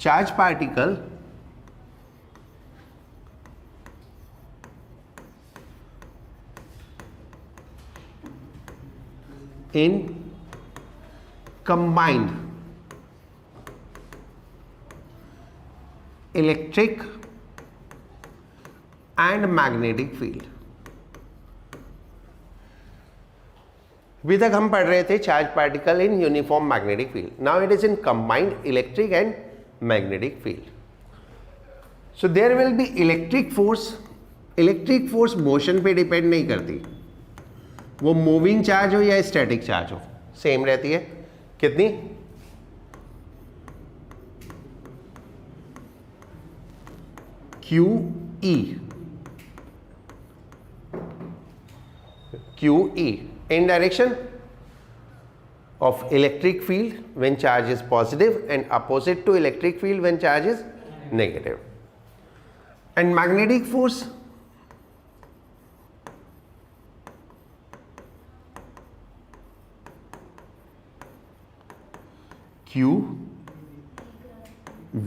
charge particle in combined electric and magnetic field. अभी तक हम पढ़ रहे थे charge particle in uniform magnetic field. Now it is in combined electric and magnetic field. So there will be electric force. Electric force motion पे depend नहीं करती, वो मूविंग चार्ज हो या स्टैटिक चार्ज हो सेम रहती है. कितनी? QE in direction of electric field when charge is positive and opposite to electric field when charge is negative. And magnetic force Q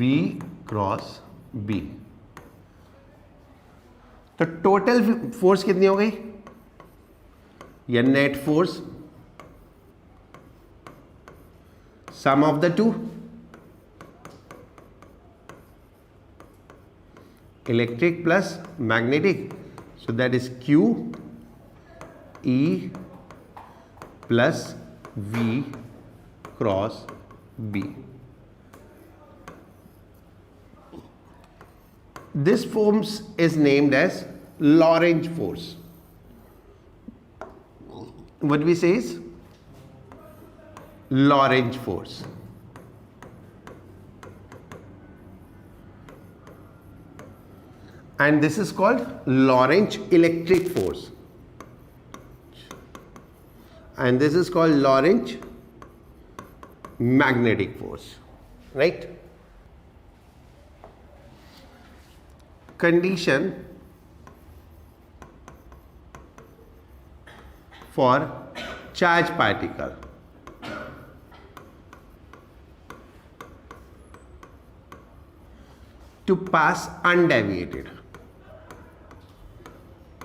V cross B. तो total force कितनी हो गई? या net force sum of the two, electric plus magnetic. So that is Q E plus V cross B. This force is named as Lorentz force. What we say is Lorentz force. And this is called Lorentz electric force. And this is called Lorentz magnetic force. Right? Condition for charge particle to pass undeviated.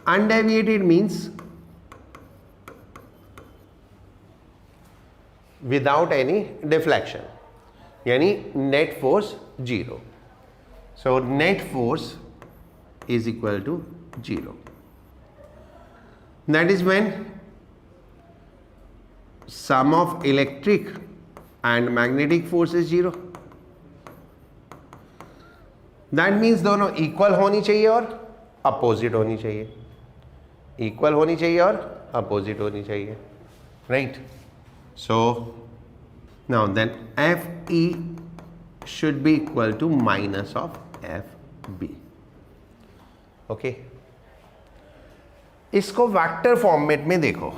Undeviated means without any deflection, यानी net force 0. So net force is equal to 0. That is when sum of electric and magnetic force is 0. That means दोनों equal होनी चाहिए और opposite होनी चाहिए. Equal होनी चाहिए और अपोजिट होनी चाहिए. Right? So now then FE should be equal to minus of FB. Okay. इसको वेक्टर फॉर्मेट में देखो,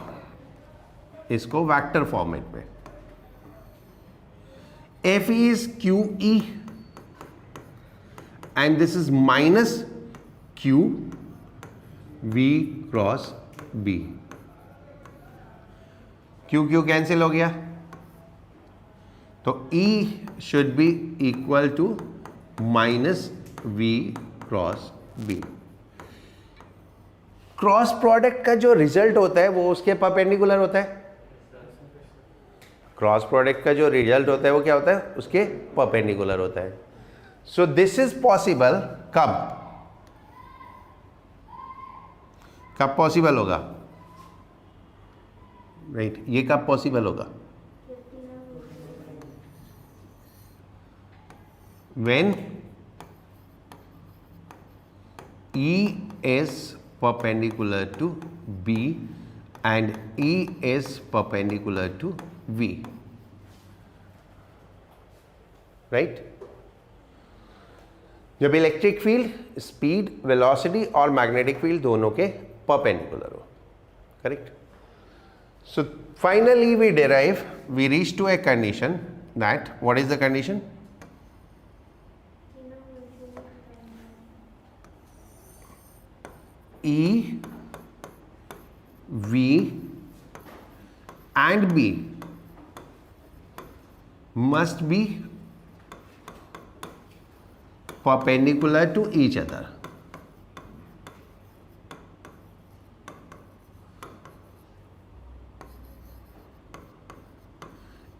इसको वेक्टर फॉर्मेट में FE is QE and this is minus Q V cross B. Q cancel हो गया, तो E should be equal to minus V cross B. Cross product का जो रिजल्ट होता है वो उसके परपेंडिकुलर होता है. क्रॉस प्रोडक्ट का जो रिजल्ट होता है वो क्या होता है? उसके परपेंडिकुलर होता है. सो दिस इज पॉसिबल कब? कब पॉसिबल होगा? राइट, ये कब पॉसिबल होगा? When E is perpendicular to B and E is perpendicular to V. Right? जब इलेक्ट्रिक फील्ड स्पीड, वेलोसिटी और मैग्नेटिक फील्ड दोनों के परपेंडिकुलर हो. Correct? So finally we derive, we reach to a condition that, what is the condition? E, V and B must be perpendicular to each other.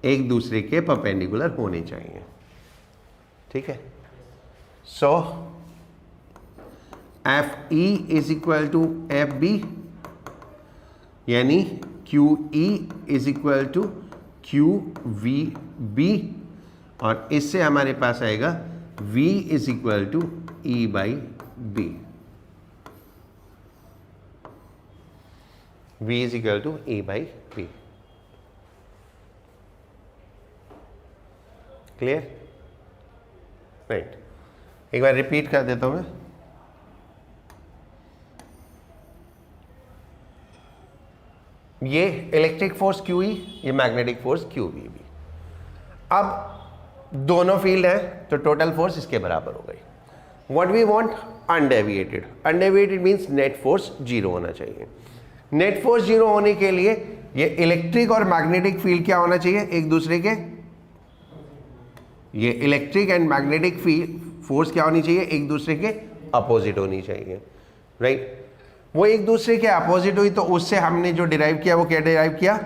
एक दूसरे के perpendicular होने चाहिए, ठीक है। So F E is equal to F B, यानी Q E is equal to Q V B, और इससे हमारे पास आएगा V is equal to E by B. V is equal to E by B. Clear? Right, एक बार repeat कर देता हूं मैं। ये इलेक्ट्रिक फोर्स क्यू ई, ये magnetic force Q V B. अब दोनों फील्ड है तो टोटल फोर्स इसके बराबर हो गई। What we want? Undeviated. Undeviated means net force zero होना चाहिए। नेट फोर्स जीरो होने के लिए ये इलेक्ट्रिक और मैग्नेटिक फील्ड क्या होना चाहिए? एक दूसरे के, ये electric and magnetic field force क्या होनी चाहिए? एक दूसरे के अपोजिट होनी चाहिए, राइट। वो एक दूसरे के अपोजिट हुई तो उससे हमने जो डिराइव किया वो क्या डिराइव किया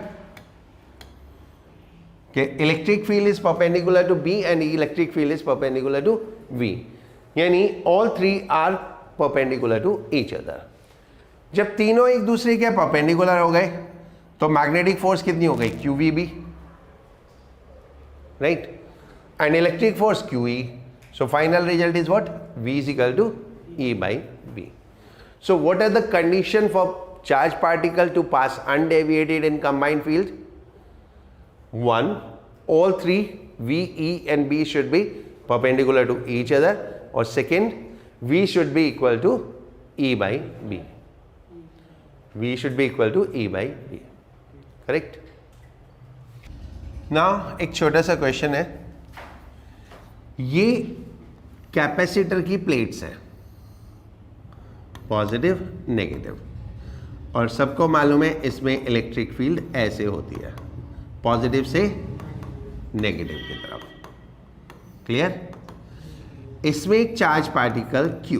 कि electric field is perpendicular to B and electric field is perpendicular to V, यानी all three are perpendicular to each other. जब तीनों एक दूसरे के परपेंडिकुलर हो गए तो मैग्नेटिक फोर्स कितनी हो गई? Q V B, right, and electric force Q E. So final result is what? V is equal to E by B. So what are the condition for charge particle to pass undeviated in combined field? One, all three V, E and B should be perpendicular to each other, or second, V should be equal to E by B. V should be equal to E by B. Correct? Now एक छोटा सा question है, ये capacitor की plates हैं, positive negative, और सबको मालूम है इसमें इलेक्ट्रिक फील्ड ऐसे होती है, पॉजिटिव से नेगेटिव की तरफ। क्लियर? इसमें एक charge particle Q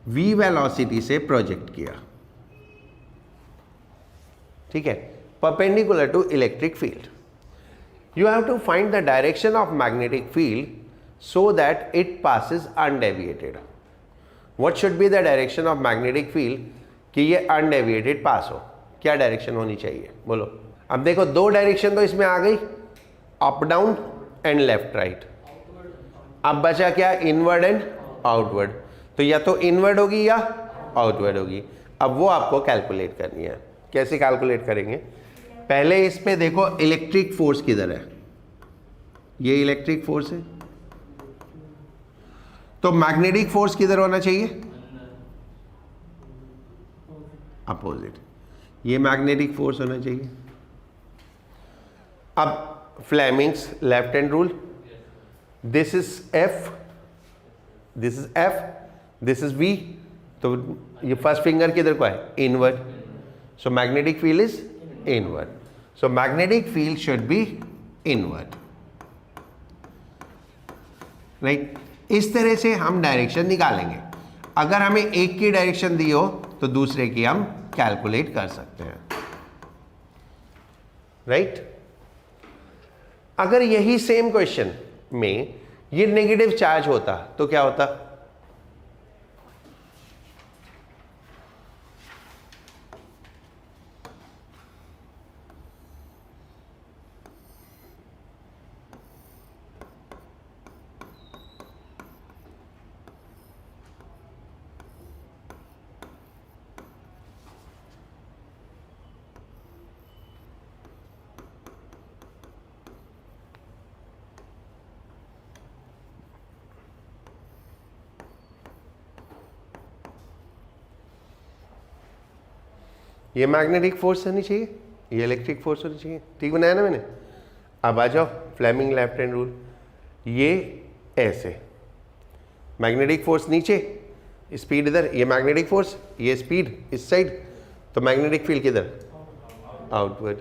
v velocity से प्रोजेक्ट किया, ठीक है, perpendicular to electric field. You have to find the direction of magnetic field so that it passes undeviated. What should be the direction of magnetic field कि ये undeviated पास हो? क्या direction होनी चाहिए? बोलो। अब देखो दो डायरेक्शन तो इसमें आ गई, up down and left right. अब बचा क्या? Inward and outward. तो या तो इनवर्ड होगी या आउटवर्ड होगी। अब वो आपको कैलकुलेट करनी है। कैसे कैलकुलेट करेंगे? पहले इस पे देखो इलेक्ट्रिक फोर्स किधर है, ये इलेक्ट्रिक फोर्स है, तो मैग्नेटिक फोर्स किधर होना चाहिए? अपोजिट। ये मैग्नेटिक फोर्स होना चाहिए। अब Fleming's left hand rule, this is F, this is F, this is V, तो ये फर्स्ट फिंगर किधर को है? Inward. So magnetic field is inward. So magnetic field should be inward, right. इस तरह से हम डायरेक्शन निकालेंगे। अगर हमें एक की डायरेक्शन दी हो तो दूसरे की हम कैलकुलेट कर सकते हैं, राइट। अगर यही सेम क्वेश्चन में ये नेगेटिव चार्ज होता तो क्या होता? ये मैग्नेटिक फोर्स होनी चाहिए, ये इलेक्ट्रिक फोर्स होनी चाहिए। ठीक बनाया ना मैंने? अब आ जाओ फ्लेमिंग लेफ्ट हैंड रूल। ये ऐसे मैग्नेटिक फोर्स नीचे, स्पीड इधर, ये मैग्नेटिक फोर्स, ये स्पीड इस साइड, तो मैग्नेटिक फील्ड किधर? आउटवर्ड।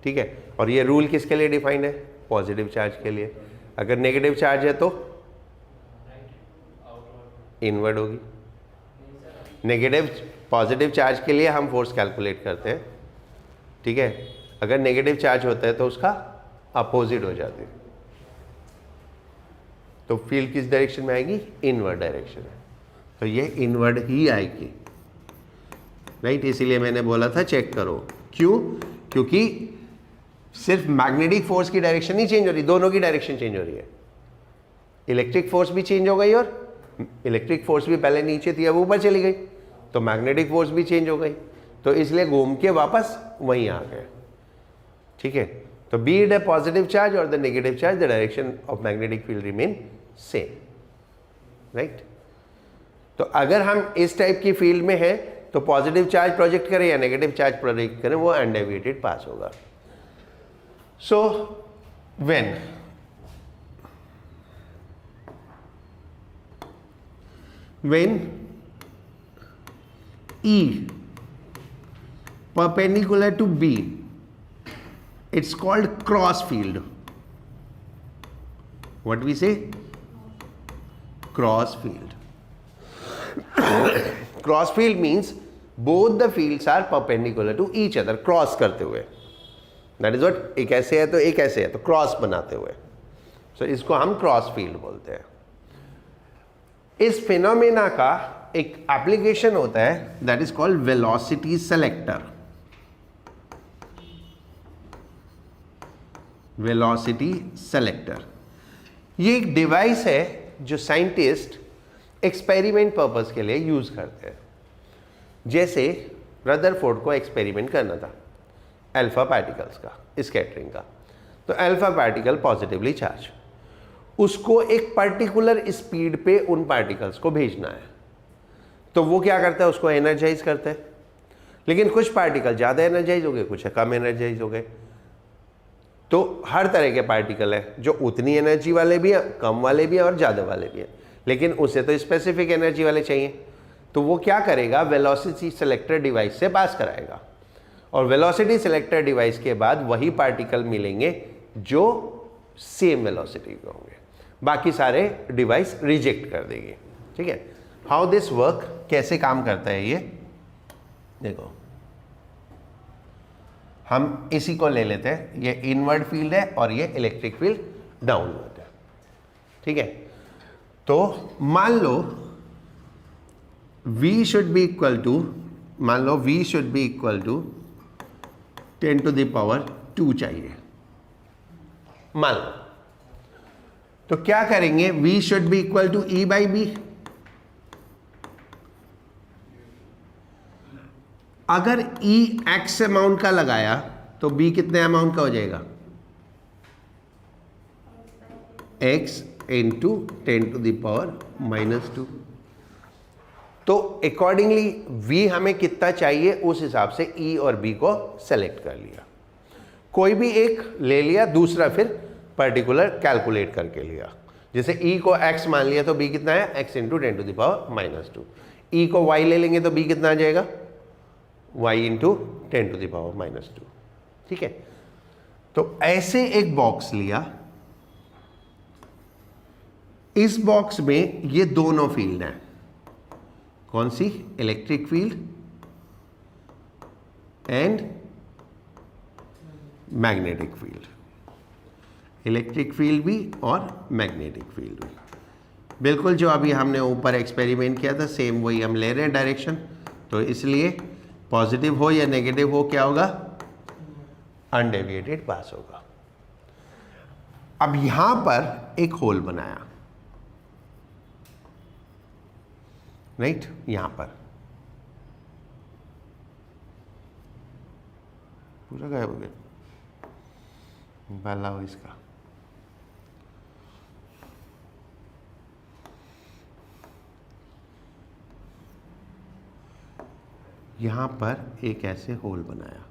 ठीक है, और ये रूल किसके लिए डिफाइंड है? पॉजिटिव चार्ज के लिए। अगर नेगेटिव चार्ज है तो इनवर्ड होगी। नेगेटिव पॉजिटिव चार्ज के लिए हम फोर्स कैलकुलेट करते हैं, ठीक है। अगर नेगेटिव चार्ज होता है तो उसका अपोजिट हो जाती है, तो फील्ड किस डायरेक्शन में आएगी? इनवर्ड डायरेक्शन में। तो ये इनवर्ड ही आएगी, राइट। इसीलिए मैंने बोला था चेक करो। क्यों? क्योंकि सिर्फ मैग्नेटिक फोर्स की डायरेक्शन नहीं चेंज हो रही, दोनों की डायरेक्शन चेंज हो रही है। इलेक्ट्रिक फोर्स भी चेंज हो गई, और इलेक्ट्रिक फोर्स भी पहले नीचे थी अब ऊपर चली गई, तो मैग्नेटिक फोर्स भी चेंज हो गई, तो इसलिए घूम के वापस वहीं आ गए, ठीक है। तो be it a positive charge और the negative charge, the direction of magnetic field remain same, right. तो अगर हम इस टाइप की फील्ड में हैं तो पॉजिटिव चार्ज प्रोजेक्ट करें या नेगेटिव चार्ज प्रोजेक्ट करें, वो अनडेविएटेड पास होगा। So when E perpendicular to B, it's called cross field. What we say? Cross field. Cross field means both the fields are perpendicular to each other, cross करते हुए। That is what, एक ऐसे है तो एक ऐसे है, तो क्रॉस बनाते हुए। So इसको हम क्रॉस फील्ड बोलते हैं। इस फिनोमेना का एक एप्लीकेशन होता है, that is called velocity selector. Velocity selector ये एक डिवाइस है जो साइंटिस्ट एक्सपेरिमेंट पर्पस के लिए यूज करते हैं। जैसे रदरफोर्ड को एक्सपेरिमेंट करना था अल्फा पार्टिकल्स का, स्कैटरिंग का, तो अल्फा पार्टिकल पॉजिटिवली चार्ज, उसको एक पर्टिकुलर स्पीड पे उन पार्टिकल्स को भेजना है, तो वो क्या करता है? उसको एनर्जाइज करता है। लेकिन कुछ पार्टिकल ज़्यादा एनर्जाइज हो गए, कुछ कम एनर्जाइज हो गए, तो हर तरह के पार्टिकल हैं जो उतनी एनर्जी वाले भी हैं, कम वाले भी हैं और ज़्यादा वाले भी हैं, लेकिन उसे तो स्पेसिफिक एनर्जी वाले चाहिए। तो वो क्या करेगा? वेलोसिटी सेलेक्टर डिवाइस से पास कराएगा, और वेलोसिटी सेलेक्टर डिवाइस के बाद वही पार्टिकल मिलेंगे जो सेम वेलोसिटी के होंगे, बाकी सारे डिवाइस रिजेक्ट कर देगी, ठीक है। हाउ दिस वर्क, कैसे काम करता है ये देखो। हम इसी को ले लेते हैं, ये इनवर्ड फील्ड है और ये इलेक्ट्रिक फील्ड डाउनवर्ड है, ठीक है। तो मान लो V should be equal to, मान लो V should be equal to 10 to the power 2 चाहिए, मान लो। तो क्या करेंगे? V should be equal to E by B. अगर E x अमाउंट का लगाया तो B कितने अमाउंट का हो जाएगा? x into 10 to the power -2। तो अकॉर्डिंगली V हमें कितना चाहिए उस हिसाब से E और B को सेलेक्ट कर लिया, कोई भी एक ले लिया, दूसरा फिर पर्टिकुलर कैलकुलेट करके लिया। जैसे E को x मान लिया तो B कितना है? x into 10 to the power -2। E को y ले लेंगे तो B कितना आ जाएगा? y into 10 to the power -2, ठीक है। तो ऐसे एक बॉक्स लिया, इस बॉक्स में ये दोनों फील्ड हैं। कौन सी? Electric field and magnetic field. Electric field भी और मैग्नेटिक फील्ड भी, बिल्कुल जो अभी हमने ऊपर एक्सपेरिमेंट किया था सेम वही हम ले रहे हैं डायरेक्शन। तो इसलिए पॉजिटिव हो या नेगेटिव हो, क्या होगा? अनडेविएटेड पास होगा। अब यहां पर एक होल बनाया, राइट, यहां पर पूरा गायब हो गया, बाला हो इसका। यहां पर एक ऐसे होल बनाया,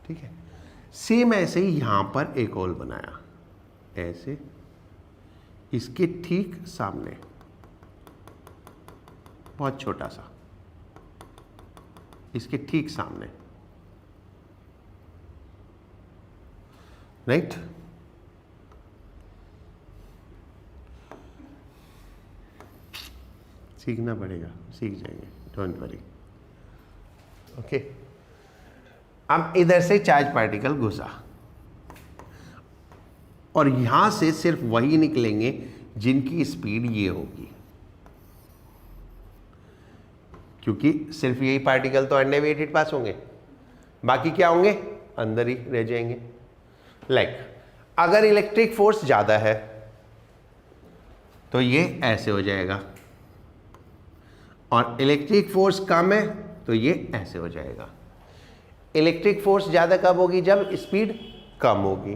ठीक है। सेम ऐसे ही यहां पर एक होल बनाया, ऐसे इसके ठीक सामने, बहुत छोटा सा, इसके ठीक सामने, राइट। सीखना पड़ेगा, सीख जाएंगे, डोंट वरी। ओके, अब इधर से चार्ज पार्टिकल घुसा और यहां से सिर्फ वही निकलेंगे जिनकी स्पीड ये होगी, क्योंकि सिर्फ यही पार्टिकल तो अनडेविएटेड पास होंगे, बाकी क्या होंगे, अंदर ही रह जाएंगे। लाइक अगर इलेक्ट्रिक फोर्स ज़्यादा है तो ये ऐसे हो जाएगा, और इलेक्ट्रिक फोर्स कम है तो ये ऐसे हो जाएगा। इलेक्ट्रिक फोर्स ज़्यादा कब होगी, जब स्पीड कम होगी।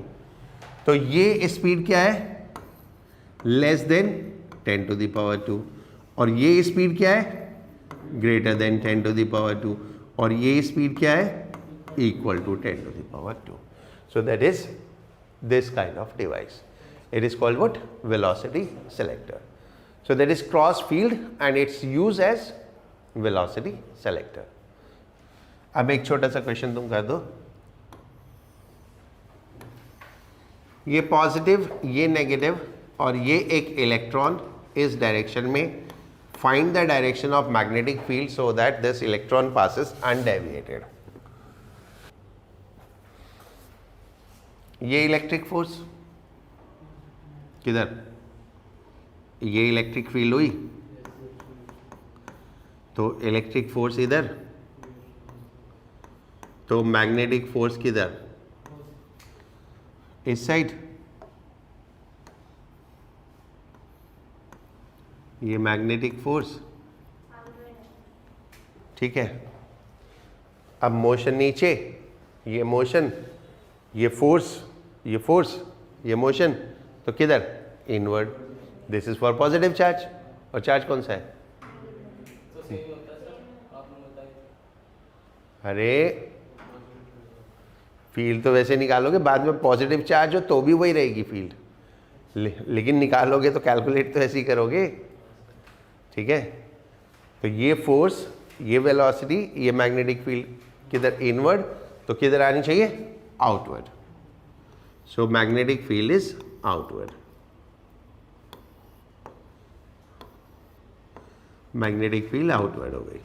तो ये स्पीड क्या है, लेस देन 10⁻², और ये स्पीड क्या है, ग्रेटर देन 10⁻², और ये स्पीड क्या है, equal to 10⁻²। So that is this kind of device. It is called what, velocity selector. So that is cross field and its use as velocity selector. अब एक छोटा सा क्वेश्चन तुम कर दो, ये पॉजिटिव, ये नेगेटिव, और ये एक इलेक्ट्रॉन इस डायरेक्शन में, find the direction of magnetic field so that this electron passes undeviated. ये इलेक्ट्रिक फोर्स किधर, ये इलेक्ट्रिक फील्ड हुई, तो इलेक्ट्रिक फोर्स इधर, तो मैग्नेटिक फोर्स किधर, इस साइड, ये मैग्नेटिक फोर्स, ठीक है। अब मोशन नीचे, ये मोशन, ये फोर्स, ये फोर्स, ये मोशन, तो किधर, inward. This is for positive charge, और चार्ज कौन सा है, अरे फील्ड तो वैसे निकालोगे, बाद में पॉजिटिव चार्ज हो तो भी वही रहेगी फील्ड, लेकिन निकालोगे तो कैलकुलेट तो ऐसे ही करोगे, ठीक है। तो ये फोर्स, ये वेलोसिटी, ये मैग्नेटिक फील्ड किधर, इनवर्ड, तो किधर आनी चाहिए, outward. So magnetic field is outward. Magnetic field outward हो गई।